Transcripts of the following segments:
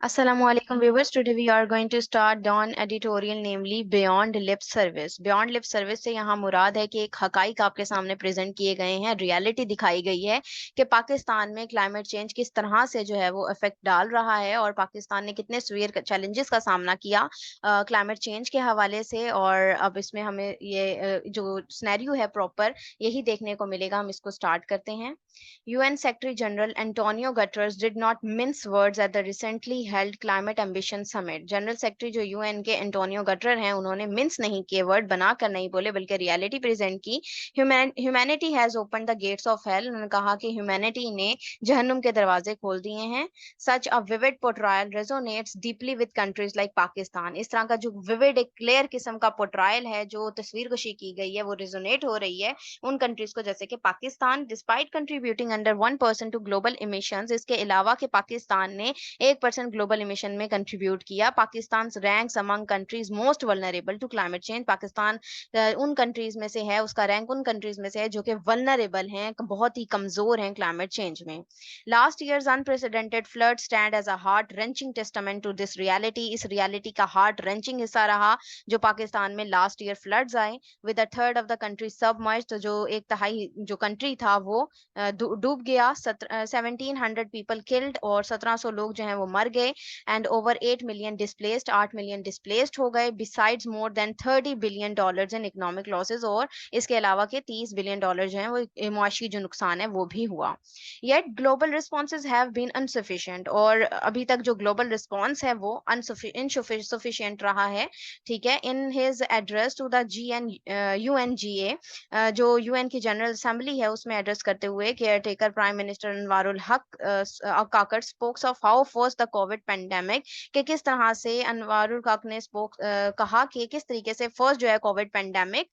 Assalamualaikum viewers. Today we are going to start Dawn editorial, namely Beyond Lip Service. Beyond Lip Service से यहाँ मुराद है कि एक हकाइक आपके सामने प्रेजेंट किए गए हैं, रियलिटी दिखाई गई है कि पाकिस्तान में क्लाइमेट चेंज किस तरह से जो है वो इफेक्ट डाल रहा है और पाकिस्तान ने कितने सीवियर चैलेंजेस का सामना किया क्लाइमेट चेंज के हवाले से। और अब इसमें हमें ये जो सिनेरियो है प्रॉपर यही देखने को मिलेगा। हम इसको स्टार्ट करते हैं। UN Secretary General Antonio Guterres did not mince words at the recently held Climate Ambition Summit. General secretary जो यूएन के एंटोनियो गटर हैं, उन्होंने मिन्स नहीं किए, वर्ड बनाकर नहीं बोले, बल्कि रियलिटी प्रेजेंट की। Humanity has open the gates of hell. उन्होंने कहा कि ह्यूमैनिटी ने जहन्नुम के दरवाजे खोल दिए हैं। Such a vivid portrayal resonates deeply with countries like Pakistan. इस तरह का जो विविड, एक क्लियर किस्म का पोर्ट्रायल है, जो तस्वीर कशी की गई है, वो रेजोनेट हो रही है उन कंट्रीज को, जैसे कि Pakistan. Despite contributing under 1% to global emissions, इसके अलावा कि पाकिस्तान ने 1% ग्लोबल इमिशन में कंट्रीब्यूट किया, Pakistan ranks among countries most vulnerable to climate change. Pakistan उन कंट्रीज में से है, उसका रैंक उन कंट्रीज में से है जो कि वल्नरेबल हैं, बहुत ही कमजोर हैं क्लाइमेट चेंज में। Last years unprecedented flood stand as a heart wrenching testament to this reality. इस रियलिटी का हार्ट रेंचिंग हिस्सा रहा जो पाकिस्तान में लास्ट ईयर फ्लड्स आए। With a third of the country submerged, तो जो एक तिहाई जो कंट्री था वो डूब गया। 1700 पीपल किल्ड, और 1700 लोग जो हैं वो मर गए। And over 8 million displaced, 8 million displaced हो गए। Besides more than 30 billion dollars in economic losses, और इसके अलावा के 30 बिलियन डॉलर जो हैं वो मुआशी जो नुकसान है वो भी हुआ। Yet global responses have been insufficient, और अभी तक जो ग्लोबल रिस्पॉन्स है वो इनसफिशिएंट रहा है। ठीक है। In his address to the UNGA, जो यूएन की जनरल असेंबली है, उसमें एड्रेस करते हुए caretaker prime minister Anwarul Haq Kakar spokes of how first the covid pandemic, कि किस तरह से अनवारुल हक ने कहा कि किस तरीके से फर्स्ट जो है कोविड पेंडेमिक,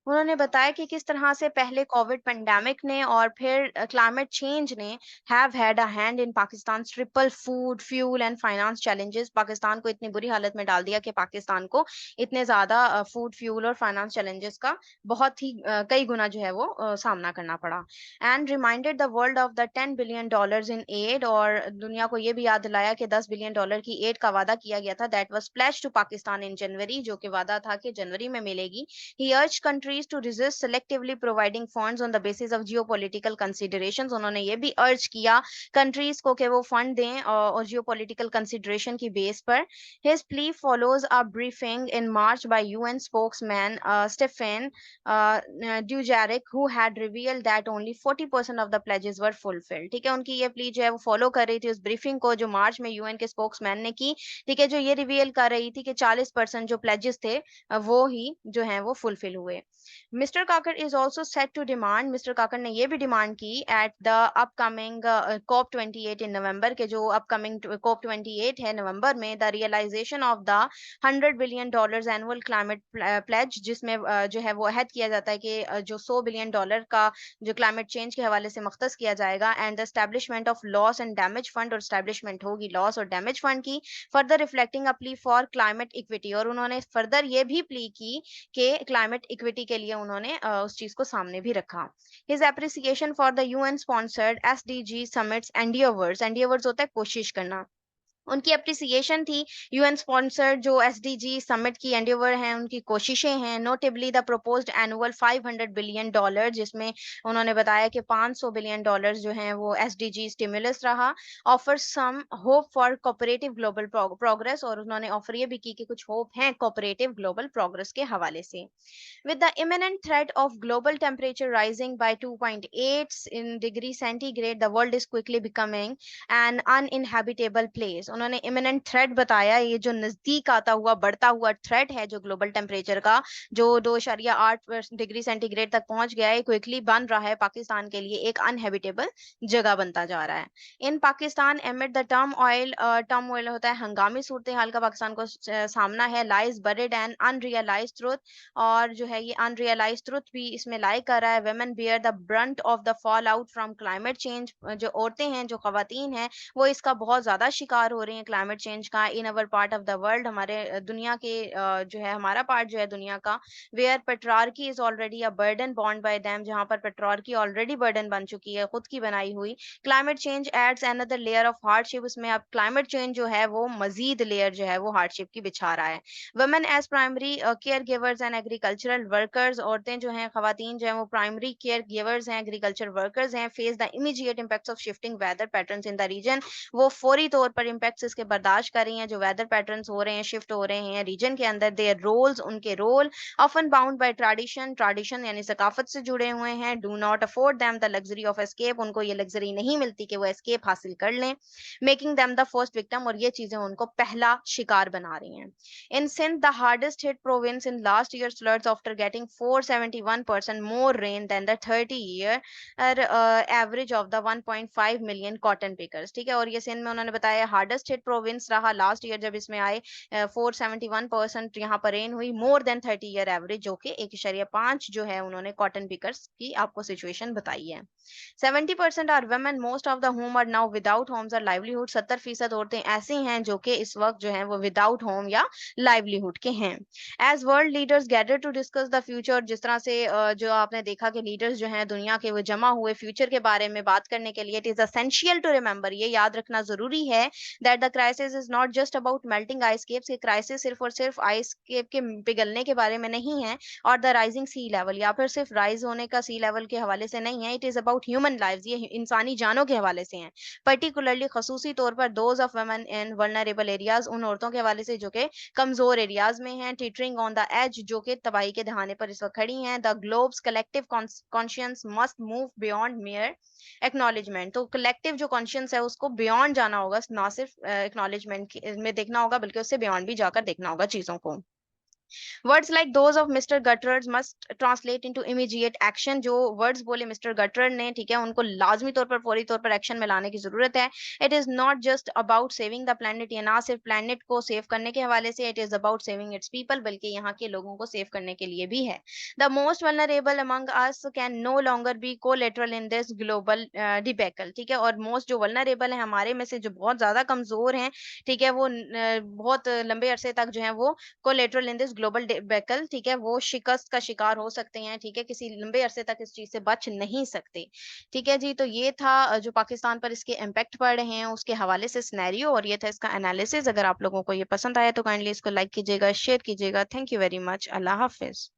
उन्होंने बताया कि किस तरह से पहले कोविड पेंडेमिक ने और फिर क्लाइमेट चेंज ने have had a hand in Pakistan triple food, fuel and finance challenges. Pakistan को इतनी बुरी हालत में डाल दिया कि पाकिस्तान को इतने ज्यादा फूड, फ्यूल और फाइनेंस चैलेंजेस का बहुत ही कई गुना जो है वो सामना करना पड़ा। And reminded the world of the $10 billion in aid, और दुनिया को ये भी याद दिलाया कि $10 बिलियन की एड का वादा किया गया था। That was pledged to Pakistan in January, जो कि वादा था कि जनवरी में मिलेगी। He urged countries to resist selectively providing funds on the basis of geopolitical considerations. उन्होंने ये भी अर्ज किया कंट्रीज को कि वो फंड दें और जियोपॉलिटिकल कंसिडरेशन की बेस पर। His plea follows a briefing in March by UN spokesman Stephen Dujarric, who had revealed that only 40% of the pledges were fulfilled. ठीक है, उनकी ये प्ली जो है वो फॉलो कर रही थी उस ब्रीफिंग को जो मार्च में यूएन के स्पोक्समैन ने की। ठीक है, जो ये रिवील कर रही थी कि 40% जो प्लेजेस थे वो ही जो है वो फुलफिल हुए। Mister Kakar is also set to demand, mister Kakar ने ये भी डिमांड की at the upcoming COP28 in November के, जो अपकमिंग COP28 है नवंबर में, the realisation of the $100 billion annual climate pledge, जिसमें जो है वो अहद किया जाता है कि जो $100 बिलियन का जो क्लाइमेट चेंज के हवाले से मख्तस किया जाएगा। And the establishment of loss and damage fund, और एस्टेब्लिशमेंट होगी लॉस और डैमेज फंड की। Further reflecting a plea for climate equity, और उन्होंने फर्दर ये भी प्ली की कि क्लाइमेट इक्विटी के लिए उन्होंने उस चीज को सामने भी रखा। His appreciation for the UN sponsored SDG summits endeavours, endeavours होता है कोशिश करना, उनकी अप्रिसिएशन थी यूएन स्पॉन्सर्ड जो एसडीजी समिट की एंडेवर हैं, उनकी कोशिशें हैं। Notably the proposed annual $500 billion, जिसमें उन्होंने बताया कि $500 बिलियन जो हैं वो एसडीजी स्टिमुलस रहा। Offer some hope for cooperative global progress, और उन्होंने ऑफर ये भी की कि कुछ होप हैं कोऑपरेटिव ग्लोबल प्रोग्रेस के हवाले से। With the imminent threat of global temperature rising by 2.8 in degree centigrade, the world is quickly becoming an uninhabitable place. उन्होंने इमिनेंट थ्रेट बताया, ये जो नजदीक आता हुआ बढ़ता हुआ थ्रेट है जो ग्लोबल टेम्परेचर का, जो 2.8 डिग्री सेंटीग्रेड तक पहुंच गया है, क्विकली बन रहा है पाकिस्तान के लिए एक अनहेबिटेबल जगह बनता जा रहा है। In Pakistan amid the turmoil होता है हंगामी सूरत हाल का पाकिस्तान को सामना है, lies buried and unrealized truth, और जो है ये अनरियलाइज ट्रुथ भी इसमें लाई कर रहा है। Women bear the Brunt of the fall out from climate change, जो औरतें हैं, जो खवातीन हैं, वो इसका बहुत ज्यादा शिकार हो रही है क्लाइमेट चेंज का in our part of the world, हमारे दुनिया के जो है हमारा पार्ट जो है दुनिया का, where patriarchy is already a burden bound by them, जहाँ पर पेट्रार्की ऑलरेडी बर्डन बन चुकी है, खुद की बनाई हुई। Climate change ads another layer of hardship, उसमें अब क्लाइमेट चेंज जो है वो मजीद लेयर जो है वो हार्डशिप की बिछा रहा है। Women as primary care givers and agricultural workers, औरतें जो हैं खवातीन जो हैं वो प्राइमरी केयर गिवर्स हैं, एग्रीकल्चर वर्कर्स हैं, face the immediate impacts of shifting weather patterns in the region, वो फौरी तौर पर इम्पैक्ट्स इसके बर्दाश्त कर रही हैं, जो वेदर पैटर्न्स हो रहे हैं, शिफ्ट हो रहे हैं रीजन के अंदर। देयर रोल्स, उनके role often bound by tradition, tradition यानी सकाफत से जुड़े हुए हैं। Do not afford them the luxury of escape, उनको ये लग्जरी नहीं मिलती कि वो एस्केप हासिल कर लें। Making them the first victim, और ये चीजें उनको पहला शिकार बना रही हैं। In Sindh, the hardest hit province in last year's floods after getting 471% more rain than the 30-year average of the 1.5 million cotton pickers। ठीक है, और ये सिंध में उन्होंने बताया हार्डेस्ट हिट प्रोविंस रहा लास्ट ईयर, जब इसमें आए 471% यहाँ पर रेन हुई, मोर देन 30-year एवरेज, जो कि 1.5 जो है उन्होंने कॉटन पिकर्स की आपको सिचुएशन बताई है। 70% are women, most of the home are now without homes और लाइवलीहुड, 70% औरतें ऐसी हैं जो कि इस वक्त जो है वो विदाउट होम या लाइवलीहुड के हैं। As world leaders gather to discuss the future, जिस तरह से जो आपने देखा कि लीडर्स जो हैं दुनिया के वो जमा हुए फ्यूचर के बारे में बात करने के लिए, it is essential to remember, ये याद रखना जरूरी है, that the crisis is not just about melting ice caps, के क्राइसिस सिर्फ और सिर्फ आइस केप के पिघलने के बारे में नहीं है, और द राइजिंग सी लेवल, या फिर सिर्फ राइज होने का सी लेवल के हवाले से नहीं है, it is about human lives, ये इंसानी जानों के हवाले से हैं। पर्टिकुलरली खसूसी तौर पर those of women in vulnerable areas, उन औरतों के हवाले से जो कि कमजोर एरियाज में हैं, टिटरिंग ऑन द एज, जो कि तबाही के दहाने पर इस वक्त खड़ी हैं। The globe's collective conscience must move beyond mere acknowledgement, तो कलेक्टिव जो कॉन्शियंस है उसको बियॉन्ड जाना होगा, ना सिर्फ एक्नॉलेजमेंट में देखना होगा बल्कि उससे बियॉन्ड भी जाकर देखना होगा चीजों को। Words like those of Mr. Guttered must translate into immediate action, जो वर्ड्स बोले मिस्टर गटर्ड ने, ठीक है, उनको लाजमी तौर पर फौरी तौर पर एक्शन में लाने की जरूरत है। It is not just about saving the planet, ये ना सिर्फ प्लेनेट को सेव करने के हवाले से, it is about saving it's people, बल्कि यहाँ के लोगों को सेव करने के लिए भी है। The most vulnerable among us can no longer be collateral in this global debacle, ठीक है, और मोस्ट जो वल्नरेबल है हमारे में से, जो बहुत ज्यादा कमजोर हैं, ठीक है, वो बहुत लंबे अरसे तक जो है वो collateral in this global debacle, ठीक है, वो शिकस्त का शिकार हो सकते हैं, ठीक है, किसी लंबे अरसे तक इस चीज से बच नहीं सकते। ठीक है जी, तो ये था जो पाकिस्तान पर इसके इम्पैक्ट पड़ रहे हैं उसके हवाले से सिनेरियो, और ये था इसका एनालिसिस। अगर आप लोगों को ये पसंद आया तो काइंडली इसको लाइक कीजिएगा, शेयर कीजिएगा। Thank you very much. Allah Hafiz.